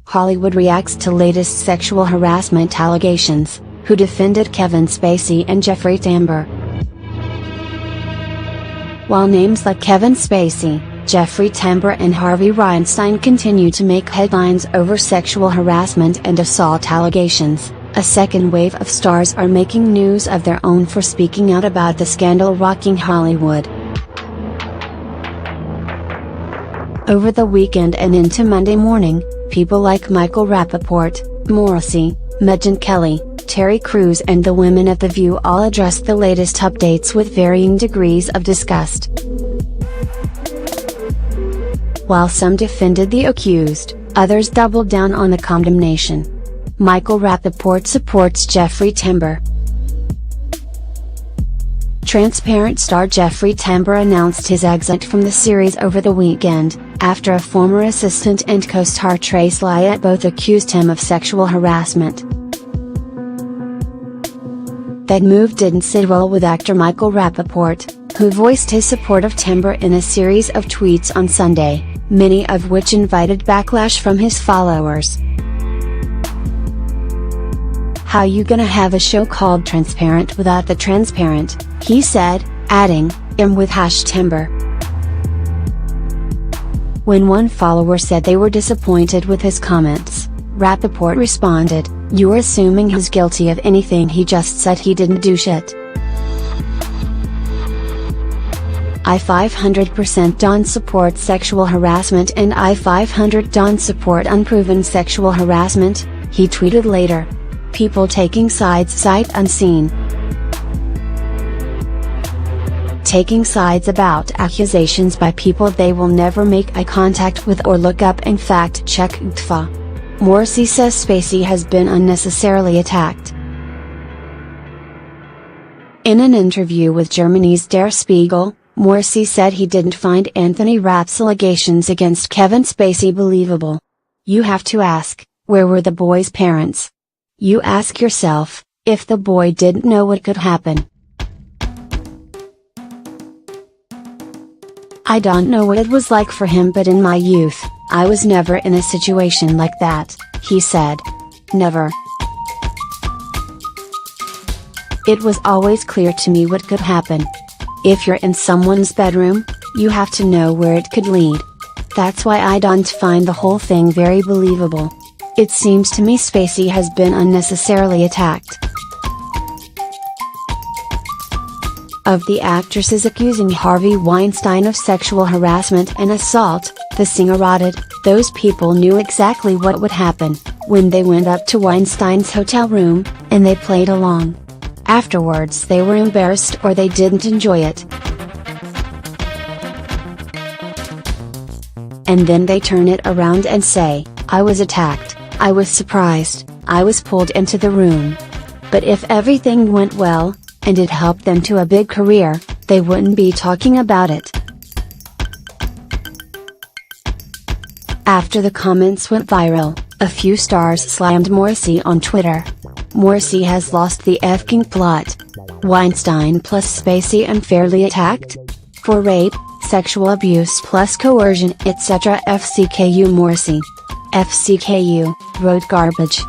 Hollywood reacts to latest sexual harassment allegations. Who defended Kevin Spacey and Jeffrey Tambor? While names like Kevin Spacey, Jeffrey Tambor and Harvey Weinstein continue to make headlines over sexual harassment and assault allegations, a second wave of stars are making news of their own for speaking out about the scandal rocking Hollywood. Over the weekend and into Monday morning, people like Michael Rapaport, Morrissey, Megyn Kelly, Terry Crews and the women of The View all addressed the latest updates with varying degrees of disgust. While some defended the accused, others doubled down on the condemnation. Michael Rapaport supports Jeffrey Tambor. Transparent star Jeffrey Tambor announced his exit from the series over the weekend, after a former assistant and co-star Trace Lyatt both accused him of sexual harassment. That move didn't sit well with actor Michael Rapaport, who voiced his support of Tambor in a series of tweets on Sunday, many of which invited backlash from his followers. "How you gonna have a show called Transparent without the transparent," he said, adding, with #Tambor. When one follower said they were disappointed with his comments, Rapaport responded, "You're assuming he's guilty of anything, he just said he didn't do shit." I 500% don't support sexual harassment and I 500 don't support unproven sexual harassment, he tweeted later. People taking sides sight unseen. Taking sides about accusations by people they will never make eye contact with or look up and fact check. Morrissey says Spacey has been unnecessarily attacked. In an interview with Germany's Der Spiegel, Morrissey said he didn't find Anthony Rapp's allegations against Kevin Spacey believable. "You have to ask, where were the boy's parents? You ask yourself, if the boy didn't know what could happen." "I don't know what it was like for him, but in my youth, I was never in a situation like that," he said. "Never. It was always clear to me what could happen. If you're in someone's bedroom, you have to know where it could lead. That's why I don't find the whole thing very believable. It seems to me Spacey has been unnecessarily attacked." Of the actresses accusing Harvey Weinstein of sexual harassment and assault, the singer added, "Those people knew exactly what would happen, when they went up to Weinstein's hotel room, and they played along. Afterwards they were embarrassed or they didn't enjoy it. And then they turn it around and say, 'I was attacked, I was surprised, I was pulled into the room.' But if everything went well, and it helped them to a big career, they wouldn't be talking about it." After the comments went viral, a few stars slammed Morrissey on Twitter. Morrissey has lost the f***ing plot. Weinstein plus Spacey unfairly attacked? For rape, sexual abuse plus coercion etc. FCKU Morrissey. FCKU, wrote garbage.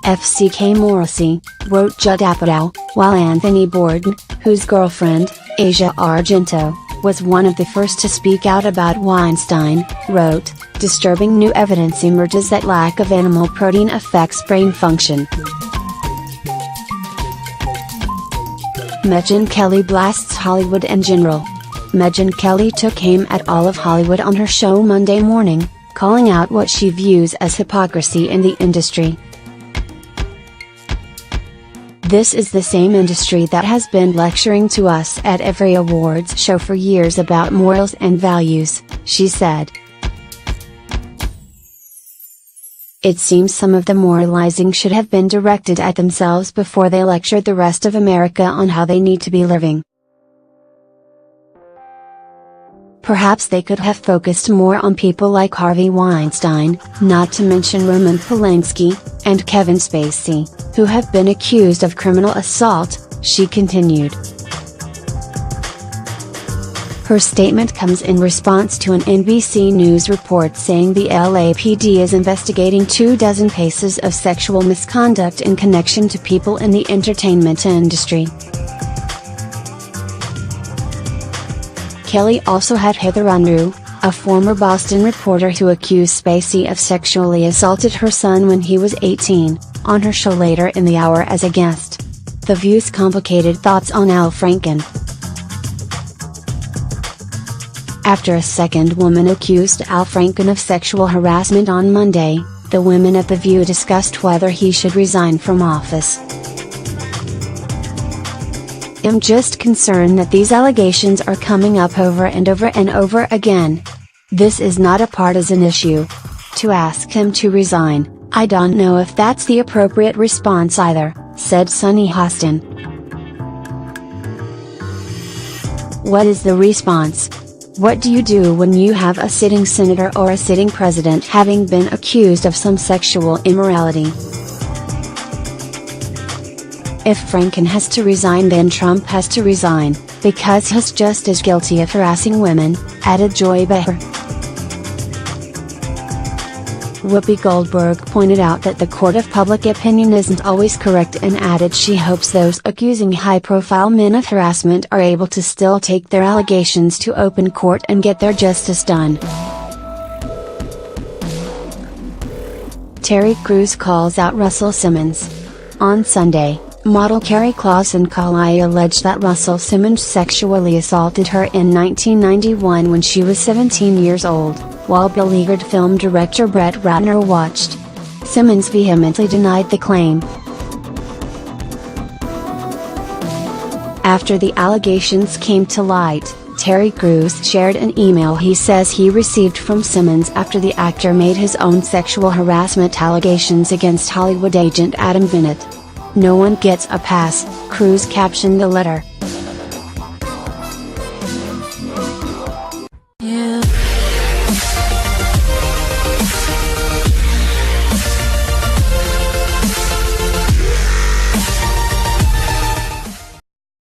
FCK Morrissey, wrote Judd Apatow, while Anthony Bourdain, whose girlfriend, Asia Argento, was one of the first to speak out about Weinstein, wrote, "Disturbing new evidence emerges that lack of animal protein affects brain function." Megyn Kelly blasts Hollywood in general. Megyn Kelly took aim at all of Hollywood on her show Monday morning, calling out what she views as hypocrisy in the industry. "This is the same industry that has been lecturing to us at every awards show for years about morals and values," she said. "It seems some of the moralizing should have been directed at themselves before they lectured the rest of America on how they need to be living. Perhaps they could have focused more on people like Harvey Weinstein, not to mention Roman Polanski, and Kevin Spacey, who have been accused of criminal assault," she continued. Her statement comes in response to an NBC News report saying the LAPD is investigating 24 cases of sexual misconduct in connection to people in the entertainment industry. Kelly also had Heather Unruh, a former Boston reporter who accused Spacey of sexually assaulted her son when he was 18, on her show later in the hour as a guest. The View's complicated thoughts on Al Franken. After a second woman accused Al Franken of sexual harassment on Monday, the women at The View discussed whether he should resign from office. "I'm just concerned that these allegations are coming up over and over and over again. This is not a partisan issue. To ask him to resign, I don't know if that's the appropriate response either," said Sunny Hostin. What is the response? What do you do when you have a sitting senator or a sitting president having been accused of some sexual immorality? If Franken has to resign, then Trump has to resign, because he's just as guilty of harassing women, added Joy Behar. Whoopi Goldberg pointed out that the court of public opinion isn't always correct and added she hopes those accusing high-profile men of harassment are able to still take their allegations to open court and get their justice done. Terry Crews calls out Russell Simmons. On Sunday, model Carrie Clausen-Colley alleged that Russell Simmons sexually assaulted her in 1991 when she was 17 years old, while beleaguered film director Brett Ratner watched. Simmons vehemently denied the claim. After the allegations came to light, Terry Crews shared an email he says he received from Simmons after the actor made his own sexual harassment allegations against Hollywood agent Adam Bennett. "No one gets a pass," Crews captioned the letter.